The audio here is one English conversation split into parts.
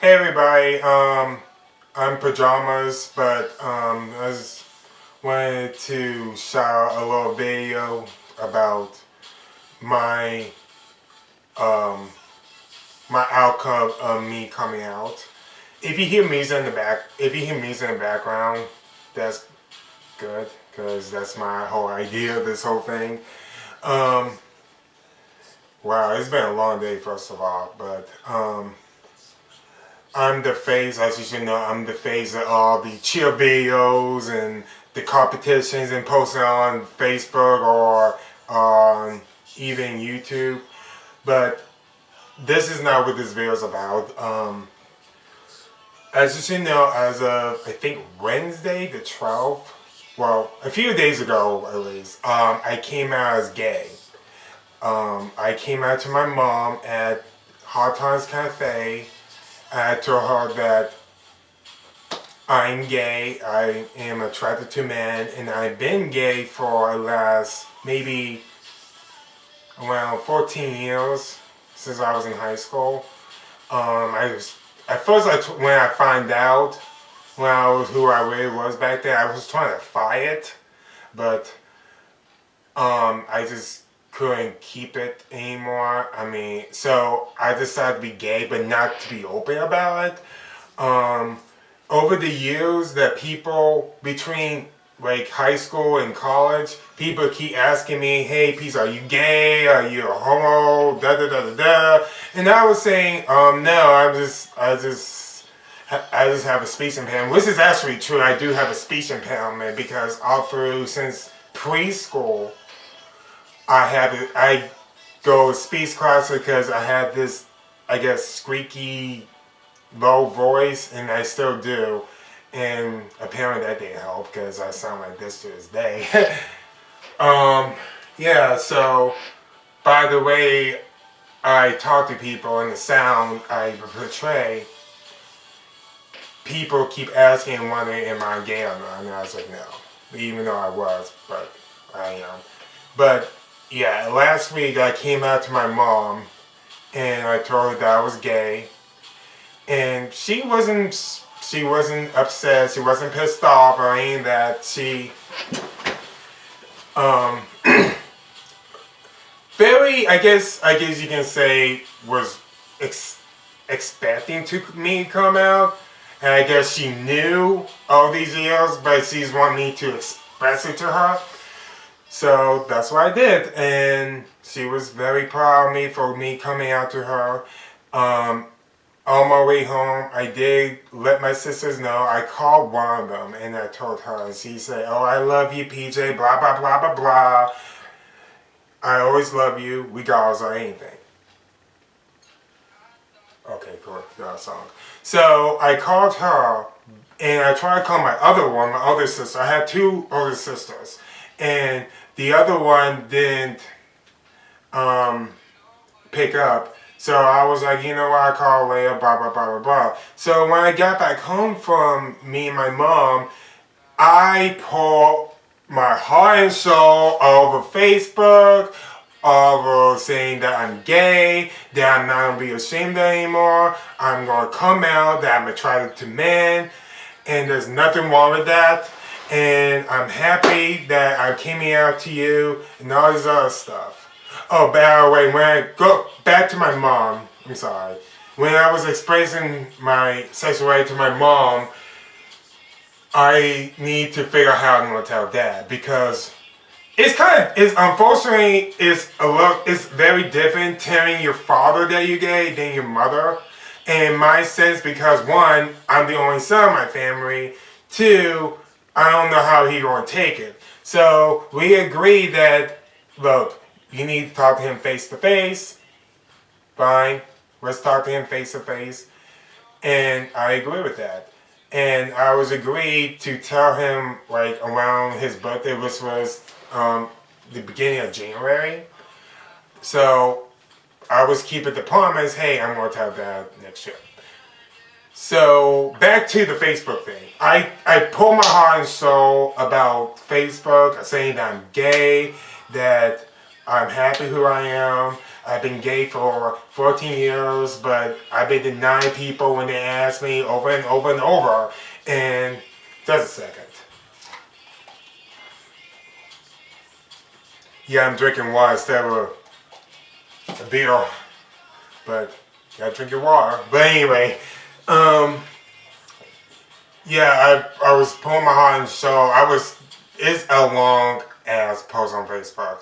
Hey everybody, I'm Pajamas, but I just wanted to shout out a little video about my um, my outcome of me coming out. If you hear music in the background, that's good because that's my whole idea of this whole thing. Um, wow, it's been a long day first of all, but I'm the face, as you should know, I'm the face of all the cheer videos and the competitions and posting on Facebook or on even YouTube. But this is not what this video is about. As you should know, as of, I think, Wednesday the 12th, well, a few days ago at least, I came out as gay. I came out to my mom at Hard Times Cafe. I told her that I'm gay, I am attracted to men, and I've been gay for the last maybe around 14 years since I was in high school. At first, when I found out when I was who I really was back then, I was trying to fight it, but I just couldn't keep it anymore. I mean, so I decided to be gay, but not to be open about it. Over the years, that people between like high school and college, people keep asking me, "Hey, Peace, are you gay? Are you a homo?" Da da da da da. And I was saying, no, I just have a speech impairment, which is actually true. I do have a speech impairment because all through since preschool. I go speech class because I have this, I guess, squeaky, low voice, and I still do. And apparently that didn't help because I sound like this to this day. Yeah, so by the way I talk to people and the sound I portray, people keep asking and wondering, am I gay or not? And I was like, no. Even though I was, but I am. But yeah, last week I came out to my mom and I told her that I was gay, and she wasn't upset, she wasn't pissed off or anything that. She very, I guess you can say, was expecting me to come out, and I guess she knew all these years, but she's wanting me to express it to her. So that's what I did, and she was very proud of me for me coming out to her. On my way home, I did let my sisters know. I called one of them, and I told her, and she said, "Oh, I love you, PJ, blah, blah, blah, blah, blah. I always love you, regardless of anything." Okay, cool, that song. So I called her, and I tried to call my other sister. I had two older sisters, and the other one didn't pick up. So I was like, you know what, I'll call later, blah, blah, blah, blah, blah. So when I got back home from me and my mom, I poured my heart and soul over Facebook, over saying that I'm gay, that I'm not going to be ashamed anymore, I'm going to come out, that I'm attracted to men, and there's nothing wrong with that. And I'm happy that I came out to you and all this other stuff. Oh, by the way, when I go back to my mom, I'm sorry, when I was expressing my sexuality to my mom, I need to figure out how I'm going to tell Dad, because unfortunately, it's very different telling your father that you're gay than your mother. In my sense, because one, I'm the only son of my family. Two, I don't know how he's going to take it. So we agreed that, look, you need to talk to him face to face. Fine, let's talk to him face to face. And I agree with that. And I was agreed to tell him like around his birthday, which was the beginning of January. So I was keeping the promise, hey, I'm going to tell Dad next year. So back to the Facebook thing. I pulled my heart and soul about Facebook, saying that I'm gay, that I'm happy who I am. I've been gay for 14 years, but I've been denying people when they ask me over and over and over. And just a second. Yeah, I'm drinking water instead of a beer, but gotta drink your water. But anyway, yeah, I was pulling my heart and so it's a long ass post on Facebook.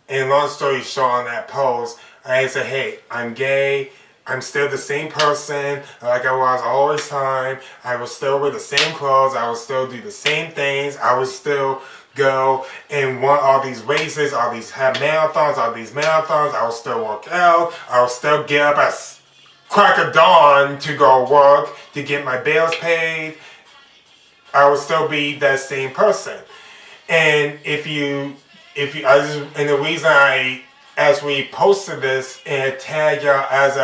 And long story short, on that post, I said, hey, I'm gay. I'm still the same person like I was all the time. I will still wear the same clothes. I will still do the same things. I will still go and want all these races, all these marathons. I will still work out. I will still get up at crack of dawn to go work, to get my bills paid. I will still be that same person. And and the reason I actually posted this and tagged y'all as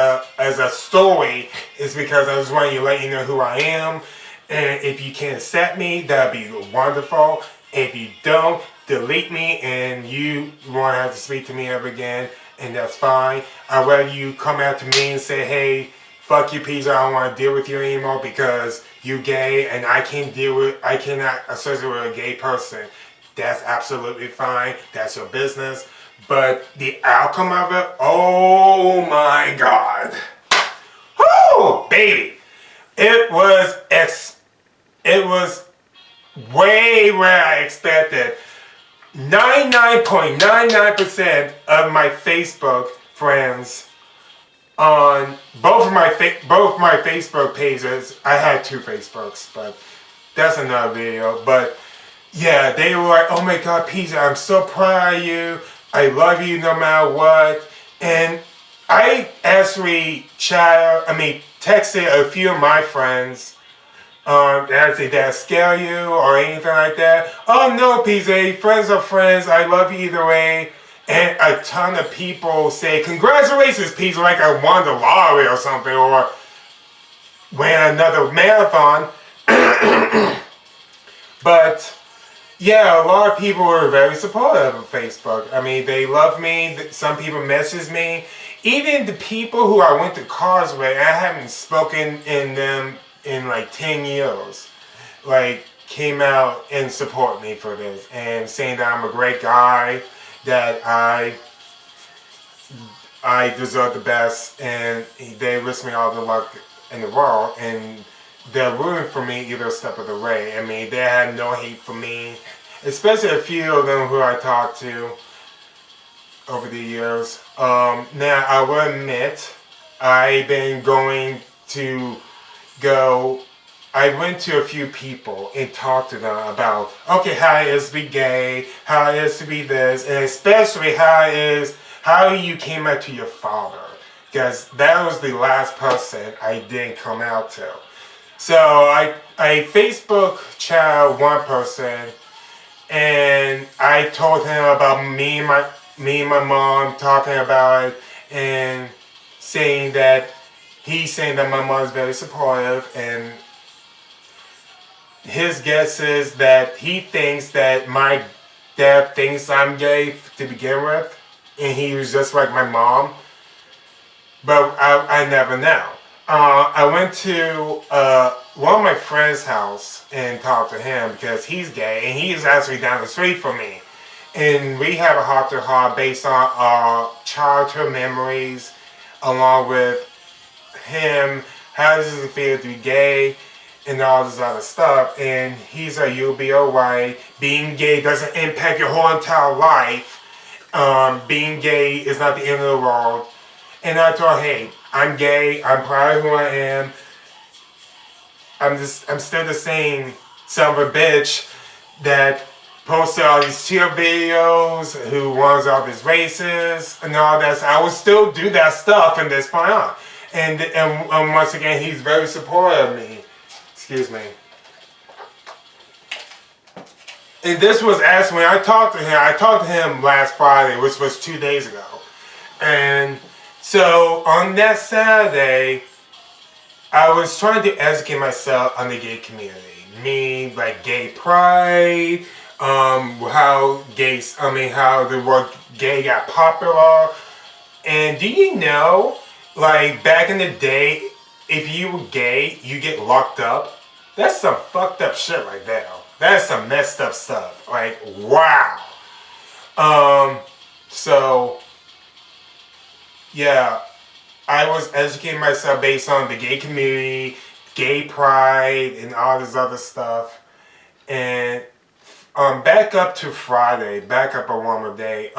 a story is because I just want to let you know who I am. And if you can accept me, that'd be wonderful. If you don't, delete me and you won't have to speak to me ever again, and that's fine. I'd rather you come out to me and say, hey, fuck you, Pizza, I don't want to deal with you anymore because you're gay and I cannot associate with a gay person. That's absolutely fine. That's your business. But the outcome of it, oh my God. Whoo, baby. It was way where I expected. 99.99% of my Facebook friends on both my Facebook pages. I had 2 Facebooks, but that's another video. But yeah, they were like, oh my God, Pizza, I'm so proud of you. I love you no matter what. And I actually texted a few of my friends. Did that scare you or anything like that? Oh no, Pizza, friends are friends. I love you either way. And a ton of people say, congratulations, Pizza, like I won the lottery or something, or ran another marathon. But yeah, a lot of people were very supportive of Facebook. I mean, they love me. Some people message me. Even the people who I went to college with, I haven't spoken in them in like 10 years, like came out and support me for this and saying that I'm a great guy, that I deserve the best, and they wish me all the luck in the world, and they're rooting for me either step of the way. I mean, they had no hate for me, especially a few of them who I talked to over the years. Now, I will admit, I've been I went to a few people and talked to them about, okay, how it is to be gay, how it is to be this, and especially how you came out to your father. Because that was the last person I didn't come out to. So I Facebook chatted one person, and I told him about me and my mom talking about it, and saying that my mom is very supportive, and his guess is that he thinks that my dad thinks I'm gay to begin with, and he was just like my mom, but I never know. I went to one of my friend's house and talked to him because he's gay, and he's actually down the street from me. And we have a heart-to-heart based on our childhood memories, along with him, how does it feel to be gay, and all this other stuff. And he's like, you'll be alright. Being gay doesn't impact your whole entire life. Being gay is not the end of the world. And I told him, hey, I'm gay, I'm proud of who I am. I'm still the same son of a bitch that posted all these cheer videos, who wants all these races and all that. So I will still do that stuff from this point on. And once again, he's very supportive of me. Excuse me. And this was actually, when I talked to him last Friday, which was 2 days ago. And so on that Saturday, I was trying to educate myself on the gay community. Me, like gay pride, how the word gay got popular, And do you know, like back in the day, if you were gay, you get locked up. That's some fucked up shit right there. That's some messed up stuff. Like wow. Um, so yeah, I was educating myself based on the gay community, gay pride, and all this other stuff. And back up to Friday, back up a one more day.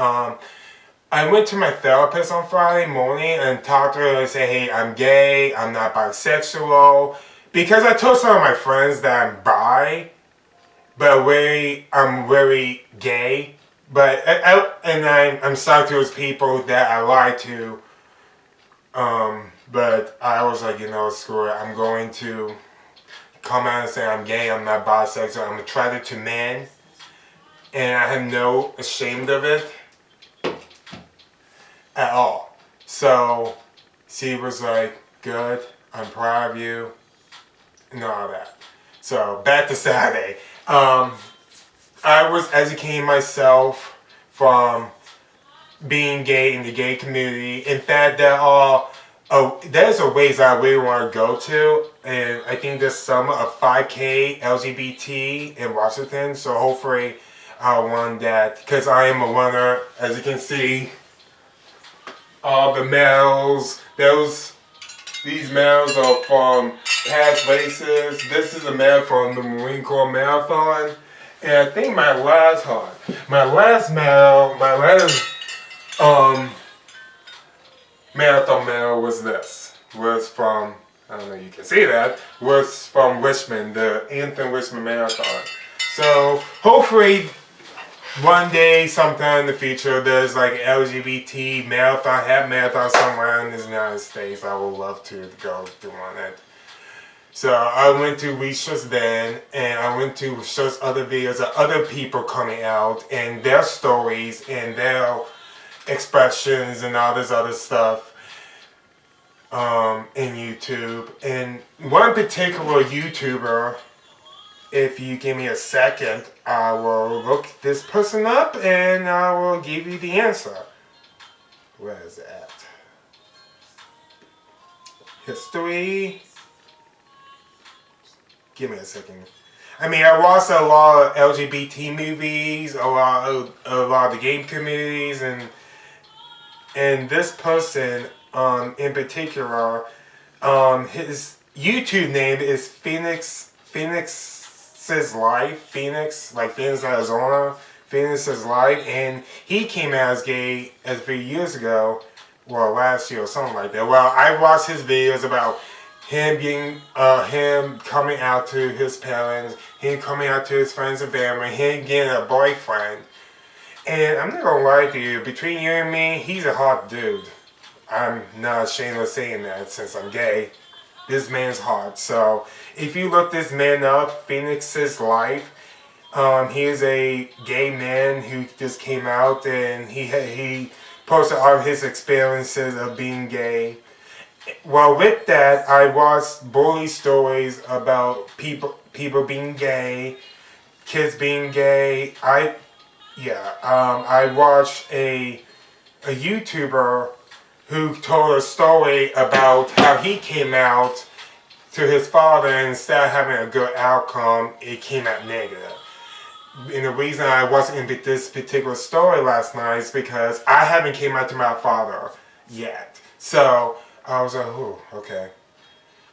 I went to my therapist on Friday morning and talked to her and said, hey, I'm gay, I'm not bisexual. Because I told some of my friends that I'm bi, but I'm very gay. But I'm sorry to those people that I lied to. But I was like, screw it. I'm going to come out and say I'm gay, I'm not bisexual, I'm attracted to men. And I have no ashamed of it at all. So she was like, good, I'm proud of you, and all that. So back to Saturday. I was educating myself from being gay in the gay community. In fact, there's a ways I really want to go to, and I think this summer a 5K LGBT in Washington. So hopefully I'll run that because I am a runner. As you can see, all the medals. These medals are from past races. This is a medal from the Marine Corps Marathon. And I think my last marathon medal was from, I don't know if you can see that, was from Richmond, the Anthem Richmond Marathon. So hopefully one day, sometime in the future, there's like an LGBT half marathon somewhere in the United States. I would love to go do one of that. So I went to research then, and I went to research other videos of other people coming out and their stories and their expressions and all this other stuff in YouTube. And one particular YouTuber, if you give me a second, I will look this person up and I will give you the answer. Where is it at? History. Give me a second. I mean, I watched a lot of LGBT movies, a lot of the game communities, and this person in particular, his YouTube name is Phoenix's Life, Phoenix, like Phoenix, Arizona, Phoenix's Life, and he came out as gay a few years ago, well, last year or something like that. Well, I watched his videos about him coming out to his parents, him coming out to his friends and family, him getting a boyfriend. And I'm not gonna lie to you, between you and me, he's a hot dude. I'm not ashamed of saying that since I'm gay. This man's hot. So if you look this man up, Phoenix's Life, he is a gay man who just came out and he posted all of his experiences of being gay. Well, with that, I watched bully stories about people being gay, kids being gay. I watched a YouTuber who told a story about how he came out to his father and instead of having a good outcome, it came out negative. And the reason I wasn't in this particular story last night is because I haven't came out to my father yet. So I was like, oh, okay.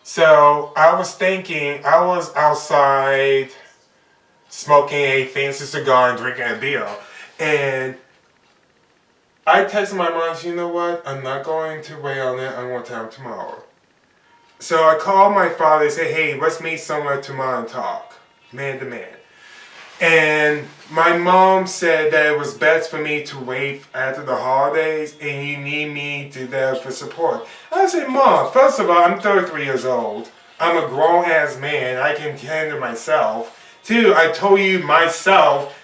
So I was thinking, I was outside smoking a fancy cigar and drinking a beer. And I texted my mom, you know what, I'm not going to wait on it, I'm going to tell him tomorrow. So I called my father and said, hey, let's meet somewhere tomorrow and talk, man to man. And my mom said that it was best for me to wait after the holidays and you need me to there for support. I said, Mom, first of all, I'm 33 years old. I'm a grown-ass man. I can handle myself. Two, I told you myself,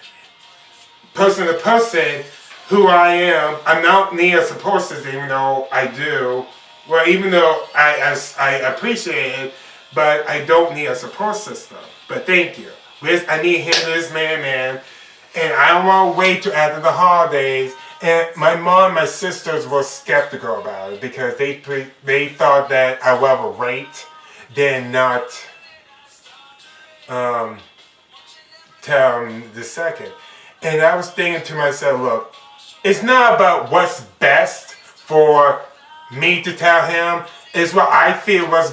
person to person, who I am. I'm not near a support system, even though I do. Well, even though I appreciate it, but I don't need a support system. But thank you. I need him, this man, and I don't want to wait till after the holidays. And my mom and my sisters were skeptical about it because they thought that I rather wait than not tell them the second. And I was thinking to myself, look, it's not about what's best for me to tell him. It's what I feel what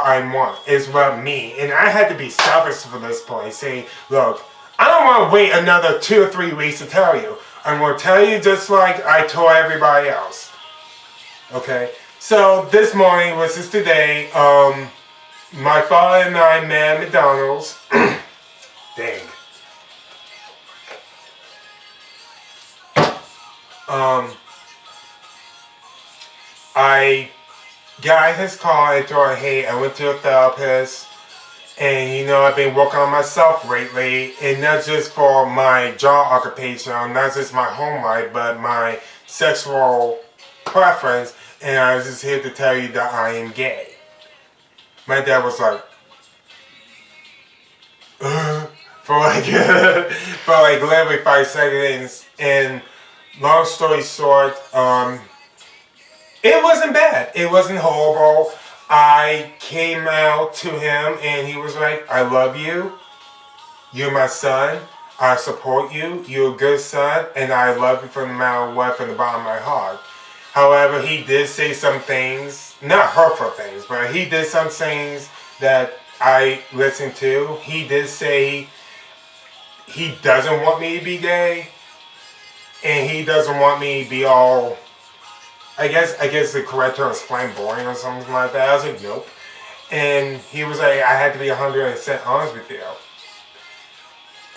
I want. It's about me. And I had to be selfish for this point. Saying, look, I don't want to wait another 2 or 3 weeks to tell you. I'm going to tell you just like I told everybody else. Okay? So this morning, which is today, my father and I met at McDonald's. Dang. I got in his car and told him, hey, I went to a therapist. And I've been working on myself lately, and not just for my job occupation, not just my home life, but my sexual preference. And I was just here to tell you that I am gay. My dad was like, for like literally 5 seconds. And long story short, it wasn't bad. It wasn't horrible. I came out to him and he was like, I love you. You're my son. I support you. You're a good son. And I love you from the matter what, from the bottom of my heart. However, he did say some things, not hurtful things, but he did some things that I listened to. He did say he doesn't want me to be gay. And he doesn't want me to be all... I guess the correct term is flamboyant or something like that. I was like, nope. And he was like, I had to be 100% honest with you.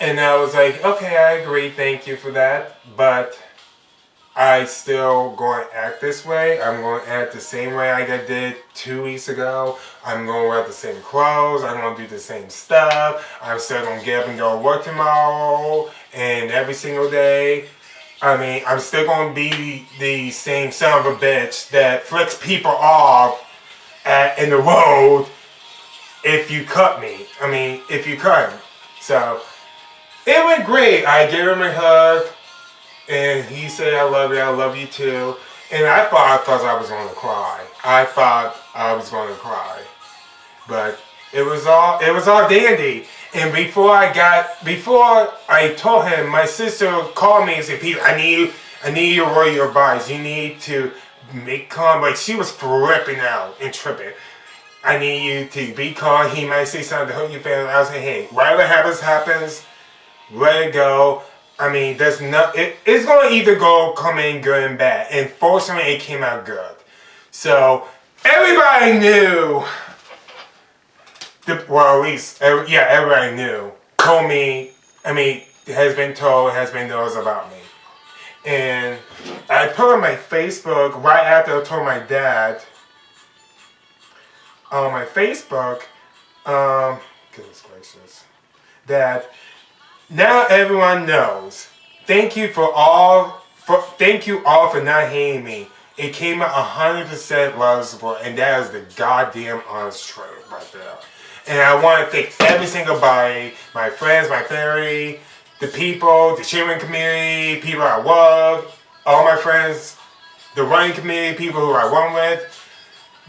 And I was like, okay, I agree, thank you for that. But I still going to act this way. I'm going to act the same way I did 2 weeks ago. I'm going to wear the same clothes. I'm going to do the same stuff. I'm still going to get up and go to work tomorrow and every single day. I mean, I'm still going to be the same son of a bitch that flicks people off in the road if you cut me. I mean, if you cut him. So, it went great. I gave him a hug, and he said, I love you too. And I thought I was going to cry. I thought I was going to cry. But it was all dandy. And before I told him, my sister called me and said, Peter, I need your word, your advice. You need to make calm. Like, she was flipping out and tripping. I need you to be calm. He might say something to hurt your feelings. I was like, hey, whatever happens, let it go. I mean, it's going to either come in good and bad. And fortunately, it came out good. So, everybody knew. Well, at least, everybody knew. Told me, has been knows about me. And I put on my Facebook, right after I told my dad, on my Facebook, goodness gracious, that now everyone knows. Thank you all for not hating me. It came out 100% lovable, and that is the goddamn honest truth right there. And I want to thank every single body, my friends, my family, the people, the cheering community, people I love, all my friends, the running community, people who I run with,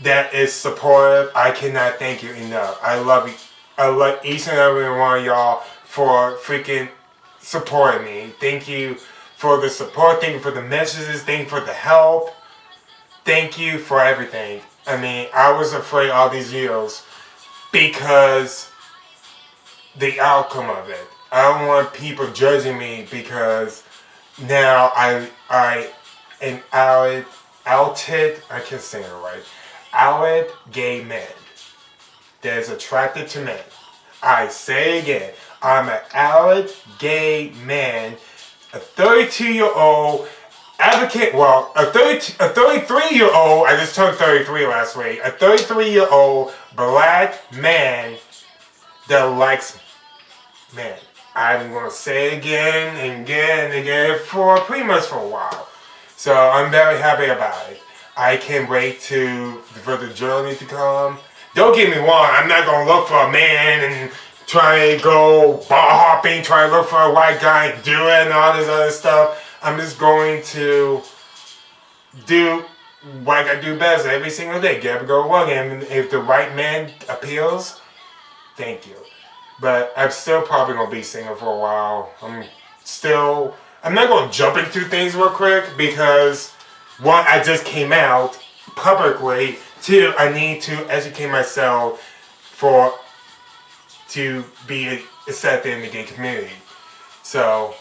that is supportive. I cannot thank you enough. I love you. I love each and every one of y'all for freaking supporting me. Thank you for the support. Thank you for the messages. Thank you for the help. Thank you for everything. I mean, I was afraid all these years because the outcome of it. I don't want people judging me because now I am outed, I can't say it right, outed gay man that is attracted to men. I say again, I'm an outed gay man, a 32-year-old advocate, well, a 33-year-old, I just turned 33 last week, a 33-year-old black man that likes men. I'm going to say it again and again and again for pretty much for a while. So I'm very happy about it. I can't wait for the journey to come. Don't get me wrong, I'm not going to look for a man and try to go bar hopping, try to look for a white guy and do it and all this other stuff. I'm just going to do what I do best every single day. Get up and go work. And if the right man appeals, thank you. But I'm still probably going to be single for a while. I'm not going to jump into things real quick because one, I just came out publicly. Two, I need to educate myself to be accepted in the gay community. So,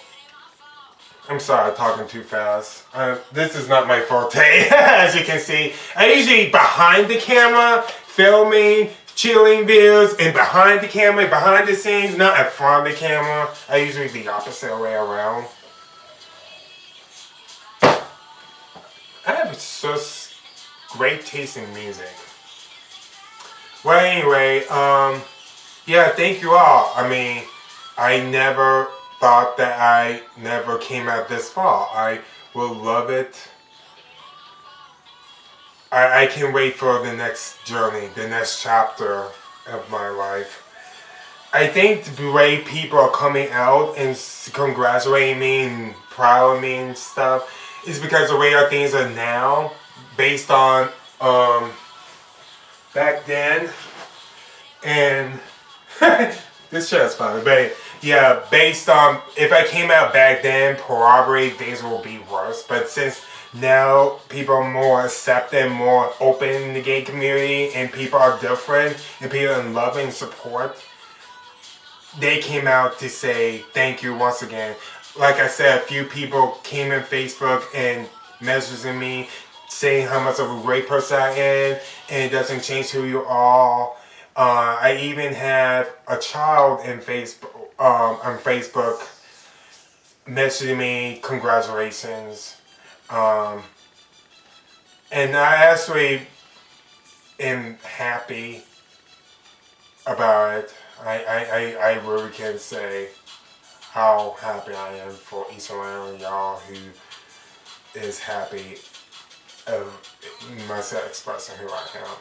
I'm sorry, I'm talking too fast. This is not my forte, as you can see. I usually behind the camera, filming, chilling videos, and behind the camera, behind the scenes, not in front of the camera. I usually the opposite way around. I have such great taste in music. Well, anyway, yeah, thank you all. I mean, I never thought that I never came out this far. I will love it. I can't wait for the next journey, the next chapter of my life. I think the way people are coming out and congratulating me and proud of me and stuff is because the way our things are now, based on back then, and this shit is funny, but yeah, based on if I came out back then, probably things will be worse. But since now people are more accepting, more open in the gay community, and people are different, and people are in love and support, they came out to say thank you once again. Like I said, a few people came in Facebook and messaging me saying how much of a great person I am, and it doesn't change who you are. I even have a child in on Facebook messaging me congratulations. And I actually am happy about it. I really can say how happy I am for each and every one of y'all who is happy of myself expressing who I am.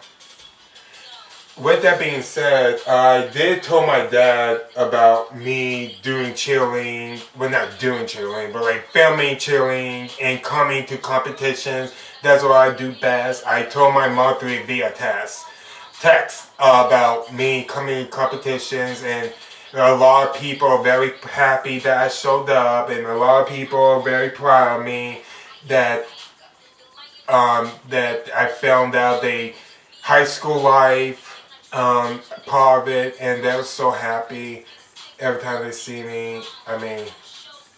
With that being said, I did tell my dad about me doing cheerleading, well not doing cheerleading, but like filming cheerleading and coming to competitions. That's what I do best. I told my mom through via text about me coming to competitions, and a lot of people are very happy that I showed up, and a lot of people are very proud of me that that I found out they high school life part of it, and they were so happy every time they see me. I mean,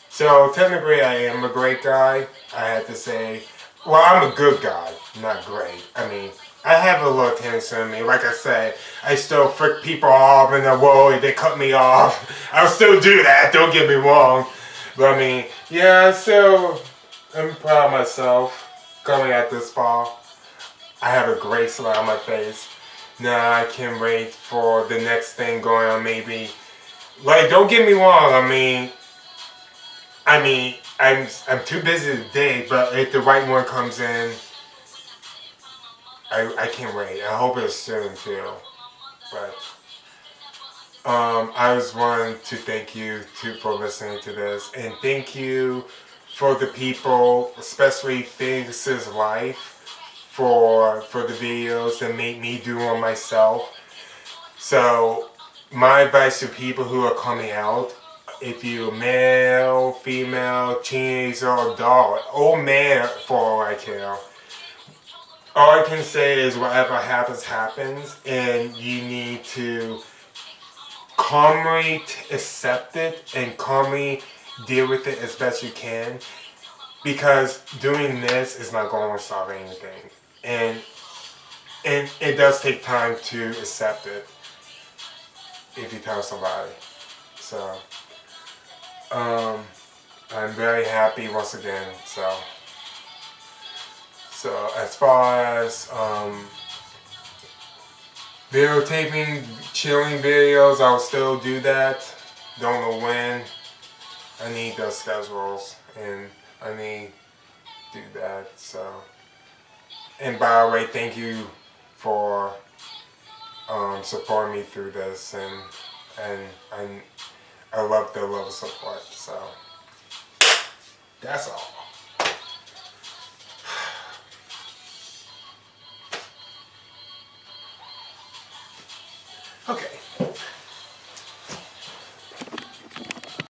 so technically I am a great guy. I had to say, well, I'm a good guy, not great. I mean, I have a little tendency in me. Like I said, I still frick people off in the world. They cut me off. I'll still do that, don't get me wrong. But I mean, yeah, so I'm proud of myself coming at this far. I have a great smile on my face. Now I can't wait for the next thing going on. Maybe, like, don't get me wrong. I'm too busy today. But if the right one comes in, I can't wait. I hope it's soon too. But I just wanted to thank you for listening to this, and thank you for the people, especially Phoenix's Life, for the videos that make me do on myself. So my advice to people who are coming out, if you're male, female, teenager, or adult, or man for all I care, all I can say is whatever happens, happens, and you need to calmly accept it and calmly deal with it as best you can, because doing this is not going to solve anything. And it does take time to accept it if you tell somebody. So I'm very happy once again. So as far as videotaping, chilling videos, I'll still do that. Don't know when. I need those schedules, and I need to do that. So. And by the way, thank you for supporting me through this, and I love the love of support. So That's all. Okay.